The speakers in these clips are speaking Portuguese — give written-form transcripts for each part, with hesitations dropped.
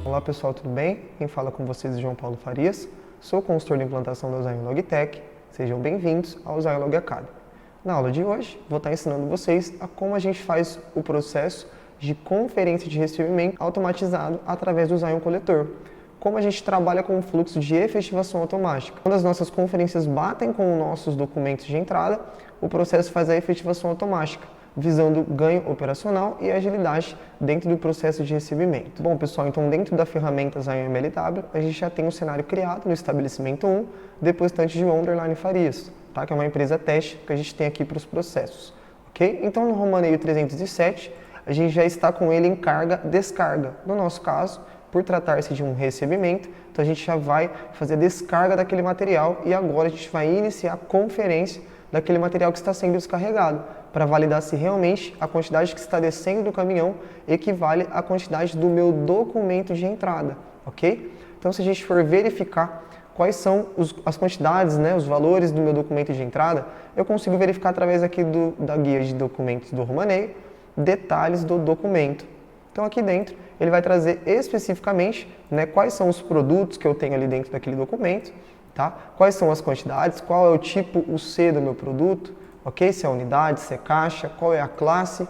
Olá pessoal, tudo bem? Quem fala com vocês é João Paulo Farias, sou consultor de implantação da Zion Logitech. Sejam bem-vindos ao Zion Log Academy. Na aula de hoje, vou estar ensinando vocês a como a gente faz o processo de conferência de recebimento automatizado através do Zion Coletor. Como a gente trabalha com o fluxo de efetivação automática. Quando as nossas conferências batem com os nossos documentos de entrada, o processo faz a efetivação automática, visando ganho operacional e agilidade dentro do processo de recebimento. Bom, pessoal, então dentro da ferramenta Zion MLW, a gente já tem um cenário criado no estabelecimento 1, depositante João Farias, tá? Que é uma empresa teste que a gente tem aqui para os processos, ok? Então no Romaneio 307, a gente já está com ele em carga-descarga. No nosso caso, por tratar-se de um recebimento, então a gente já vai fazer a descarga daquele material e agora a gente vai iniciar a conferência daquele material que está sendo descarregado, para validar se realmente a quantidade que está descendo do caminhão equivale à quantidade do meu documento de entrada, ok? Então, se a gente for verificar quais são as quantidades, os valores do meu documento de entrada, eu consigo verificar através aqui da guia de documentos do Romaneio, detalhes do documento. Então, aqui dentro, ele vai trazer especificamente quais são os produtos que eu tenho ali dentro daquele documento, tá? Quais são as quantidades, qual é o tipo, o C do meu produto, ok? Se é unidade, se é caixa, qual é a classe,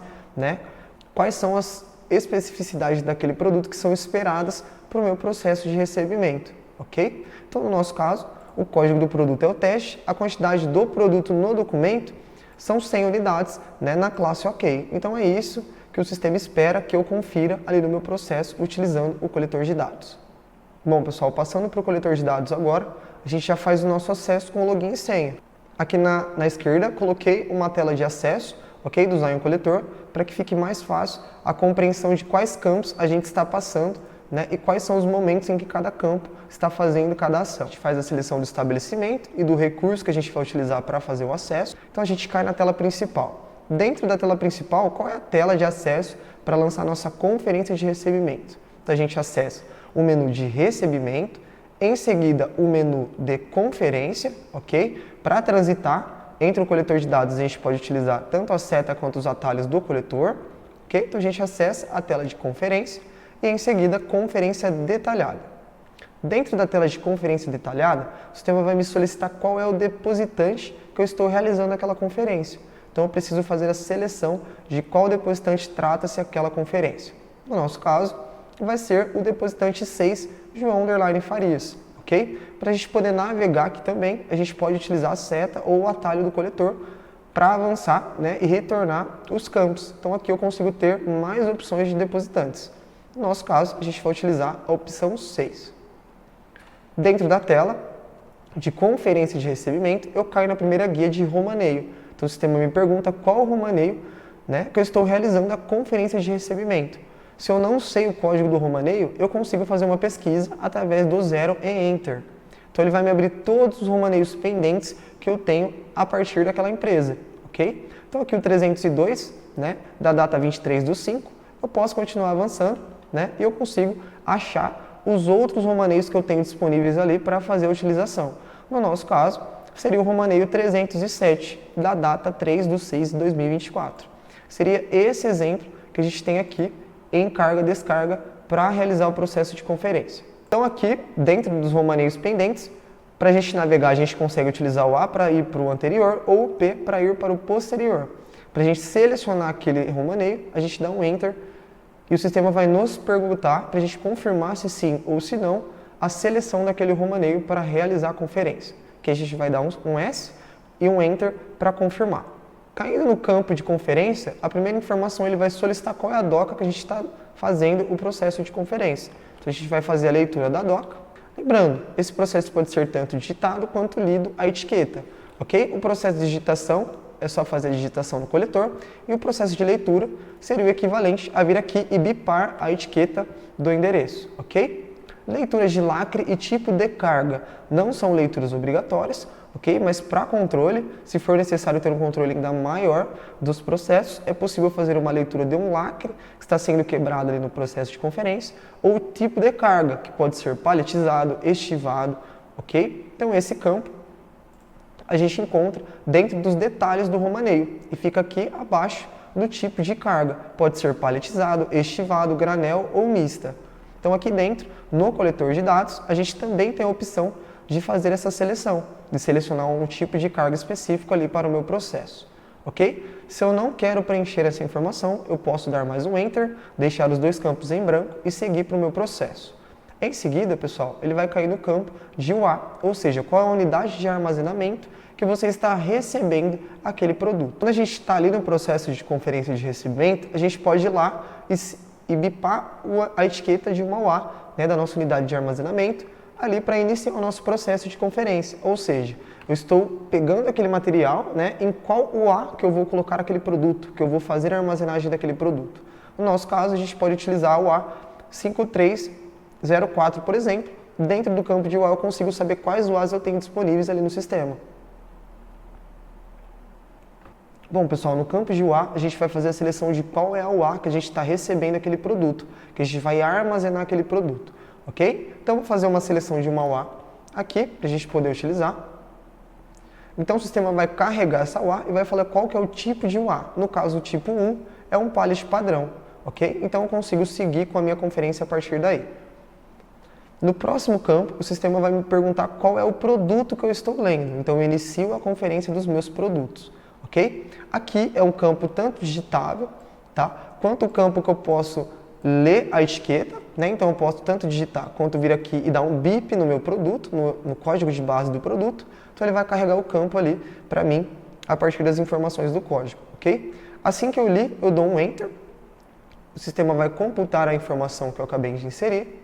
Quais são as especificidades daquele produto que são esperadas para o meu processo de recebimento, ok? Então, no nosso caso, o código do produto é o teste, a quantidade do produto no documento são 100 unidades, na classe ok. Então, é isso que o sistema espera que eu confira ali no meu processo utilizando o coletor de dados. Bom, pessoal, passando para o coletor de dados agora, a gente já faz o nosso acesso com o login e senha. Aqui na esquerda, coloquei uma tela de acesso, ok, do Zion Coletor, para que fique mais fácil a compreensão de quais campos a gente está passando, e quais são os momentos em que cada campo está fazendo cada ação. A gente faz a seleção do estabelecimento e do recurso que a gente vai utilizar para fazer o acesso. Então, a gente cai na tela principal. Dentro da tela principal, qual é a tela de acesso para lançar a nossa conferência de recebimento? Então, a gente acessa o menu de recebimento, em seguida o menu de conferência, ok? Para transitar entre o coletor de dados, a gente pode utilizar tanto a seta quanto os atalhos do coletor, ok? Então, a gente acessa a tela de conferência e, em seguida, conferência detalhada. Dentro da tela de conferência detalhada, o sistema vai me solicitar qual é o depositante que eu estou realizando aquela conferência. Então, eu preciso fazer a seleção de qual depositante trata-se aquela conferência. No nosso caso, vai ser o depositante 6, João Farias, ok? Para a gente poder navegar aqui também, a gente pode utilizar a seta ou o atalho do coletor para avançar e retornar os campos. Então, aqui eu consigo ter mais opções de depositantes. No nosso caso, a gente vai utilizar a opção 6. Dentro da tela de conferência de recebimento, eu caio na primeira guia de Romaneio. Então, o sistema me pergunta qual o Romaneio que eu estou realizando a conferência de recebimento. Se eu não sei o código do Romaneio, eu consigo fazer uma pesquisa através do 0 e Enter. Então, ele vai me abrir todos os Romaneios pendentes que eu tenho a partir daquela empresa, ok? Então, aqui o 302, da data 23/5, eu posso continuar avançando, e eu consigo achar os outros Romaneios que eu tenho disponíveis ali para fazer a utilização. No nosso caso, seria o Romaneio 307, da data 3/6/2024. Seria esse exemplo que a gente tem aqui em carga-descarga para realizar o processo de conferência. Então, aqui, dentro dos romaneios pendentes, para a gente navegar, a gente consegue utilizar o A para ir para o anterior ou o P para ir para o posterior. Para a gente selecionar aquele romaneio, a gente dá um Enter e o sistema vai nos perguntar para a gente confirmar se sim ou se não a seleção daquele romaneio para realizar a conferência. Que a gente vai dar um S e um Enter para confirmar. Caindo no campo de conferência, a primeira informação ele vai solicitar qual é a doca que a gente está fazendo o processo de conferência. Então, a gente vai fazer a leitura da doca. Lembrando, esse processo pode ser tanto digitado quanto lido a etiqueta, ok? O processo de digitação é só fazer a digitação no coletor e o processo de leitura seria o equivalente a vir aqui e bipar a etiqueta do endereço, ok? Leituras de lacre e tipo de carga não são leituras obrigatórias, ok? Mas para controle, se for necessário ter um controle ainda maior dos processos, é possível fazer uma leitura de um lacre que está sendo quebrado ali no processo de conferência, ou tipo de carga, que pode ser paletizado, estivado, ok? Então, esse campo a gente encontra dentro dos detalhes do romaneio e fica aqui abaixo do tipo de carga. Pode ser paletizado, estivado, granel ou mista. Então aqui dentro, no coletor de dados, a gente também tem a opção de fazer essa seleção, de selecionar um tipo de carga específico ali para o meu processo, ok? Se eu não quero preencher essa informação, eu posso dar mais um Enter, deixar os dois campos em branco e seguir para o meu processo. Em seguida, pessoal, ele vai cair no campo de UA, ou seja, qual é a unidade de armazenamento que você está recebendo aquele produto. Quando a gente está ali no processo de conferência de recebimento, a gente pode ir lá e bipar a etiqueta de uma UA, né, da nossa unidade de armazenamento, ali para iniciar o nosso processo de conferência. Ou seja, eu estou pegando aquele material, né, em qual UA que eu vou colocar aquele produto, que eu vou fazer a armazenagem daquele produto. No nosso caso, a gente pode utilizar a UA 5304, por exemplo. Dentro do campo de UA eu consigo saber quais UAs eu tenho disponíveis ali no sistema. Bom, pessoal, no campo de UA, a gente vai fazer a seleção de qual é a UA que a gente está recebendo aquele produto, que a gente vai armazenar aquele produto, ok? Então, vou fazer uma seleção de uma UA aqui, para a gente poder utilizar. Então, o sistema vai carregar essa UA e vai falar qual que é o tipo de UA. No caso, o tipo 1 é um pallet padrão, ok? Então, eu consigo seguir com a minha conferência a partir daí. No próximo campo, o sistema vai me perguntar qual é o produto que eu estou lendo. Então, eu inicio a conferência dos meus produtos. Ok? Aqui é um campo tanto digitável, tá? Quanto o campo que eu posso ler a etiqueta, né? Então eu posso tanto digitar quanto vir aqui e dar um bip no meu produto, no código de base do produto. Então ele vai carregar o campo ali para mim a partir das informações do código, ok? Assim que eu li, eu dou um Enter, o sistema vai computar a informação que eu acabei de inserir.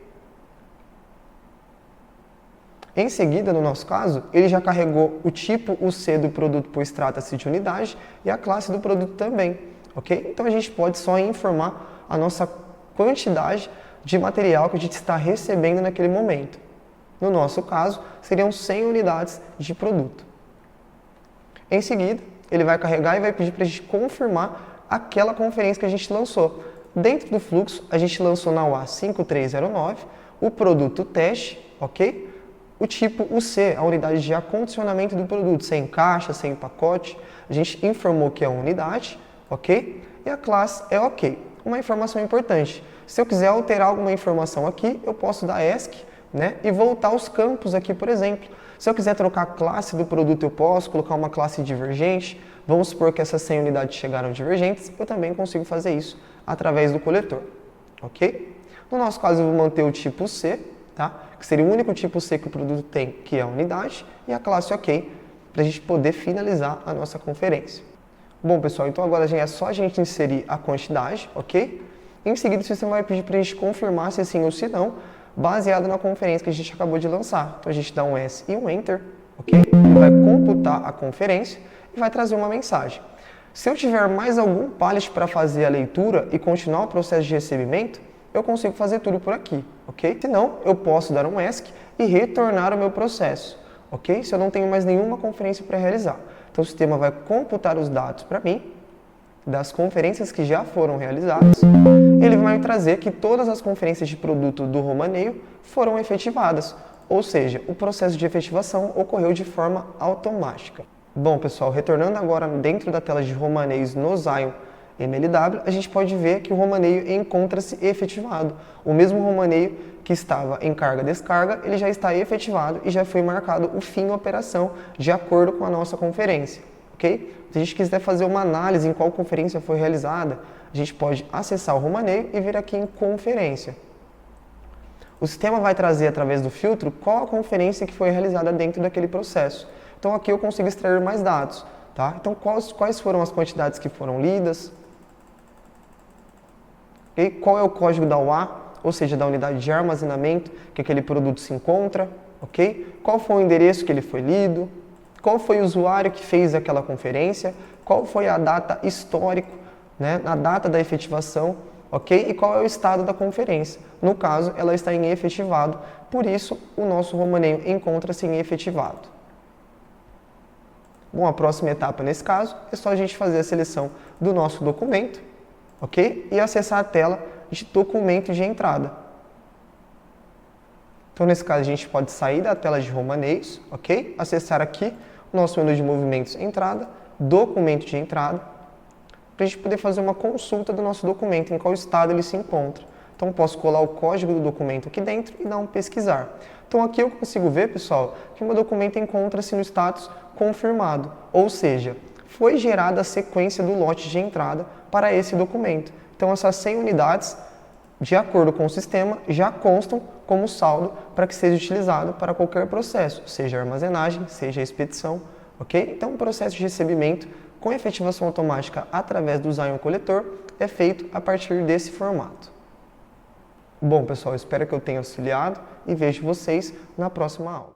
Em seguida, no nosso caso, ele já carregou o tipo UC do produto, pois trata-se de unidade, e a classe do produto também, ok? Então a gente pode só informar a nossa quantidade de material que a gente está recebendo naquele momento. No nosso caso, seriam 100 unidades de produto. Em seguida, ele vai carregar e vai pedir para a gente confirmar aquela conferência que a gente lançou. Dentro do fluxo, a gente lançou na UA 5309 o produto teste, ok? O tipo UC, a unidade de acondicionamento do produto, sem caixa, sem pacote. A gente informou que é uma unidade, ok? E a classe é ok. Uma informação importante, se eu quiser alterar alguma informação aqui, eu posso dar ESC, né? E voltar os campos aqui, por exemplo. Se eu quiser trocar a classe do produto, eu posso colocar uma classe divergente. Vamos supor que essas 100 unidades chegaram divergentes, eu também consigo fazer isso através do coletor, ok? No nosso caso, eu vou manter o tipo C, tá? Que seria o único tipo C que o produto tem, que é a unidade, e a classe OK, para a gente poder finalizar a nossa conferência. Bom, pessoal, então agora já é só a gente inserir a quantidade, ok? Em seguida, o sistema vai pedir para a gente confirmar se sim ou se não, baseado na conferência que a gente acabou de lançar. Então a gente dá um S e um Enter, ok? Ele vai computar a conferência e vai trazer uma mensagem. Se eu tiver mais algum pallet para fazer a leitura e continuar o processo de recebimento, eu consigo fazer tudo por aqui, ok? Se não, eu posso dar um ESC e retornar o meu processo, ok? Se eu não tenho mais nenhuma conferência para realizar. Então o sistema vai computar os dados para mim, das conferências que já foram realizadas, ele vai me trazer que todas as conferências de produto do Romaneio foram efetivadas, ou seja, o processo de efetivação ocorreu de forma automática. Bom, pessoal, retornando agora dentro da tela de Romaneios no Zion MLW, a gente pode ver que o romaneio encontra-se efetivado. O mesmo romaneio que estava em carga-descarga, ele já está efetivado e já foi marcado o fim da operação de acordo com a nossa conferência, ok? Se a gente quiser fazer uma análise em qual conferência foi realizada, a gente pode acessar o romaneio e vir aqui em conferência. O sistema vai trazer através do filtro qual a conferência que foi realizada dentro daquele processo. Então aqui eu consigo extrair mais dados, tá? Então quais foram as quantidades que foram lidas? E qual é o código da UA, ou seja, da unidade de armazenamento que aquele produto se encontra, ok? Qual foi o endereço que ele foi lido? Qual foi o usuário que fez aquela conferência? Qual foi a data histórico, né, na data da efetivação, ok? E qual é o estado da conferência? No caso, ela está em efetivado, por isso o nosso romaneio encontra-se em efetivado. Bom, a próxima etapa nesse caso é só a gente fazer a seleção do nosso documento, ok? E acessar a tela de documento de entrada. Então, nesse caso, a gente pode sair da tela de romaneios, ok? Acessar aqui o nosso menu de movimentos entrada, documento de entrada, para a gente poder fazer uma consulta do nosso documento, em qual estado ele se encontra. Então, posso colar o código do documento aqui dentro e dar um pesquisar. Então, aqui eu consigo ver, pessoal, que o meu documento encontra-se no status confirmado, ou seja, foi gerada a sequência do lote de entrada para esse documento. Então, essas 100 unidades, de acordo com o sistema, já constam como saldo para que seja utilizado para qualquer processo, seja armazenagem, seja expedição, ok? Então, o processo de recebimento com efetivação automática através do Zion Coletor é feito a partir desse formato. Bom, pessoal, espero que eu tenha auxiliado e vejo vocês na próxima aula.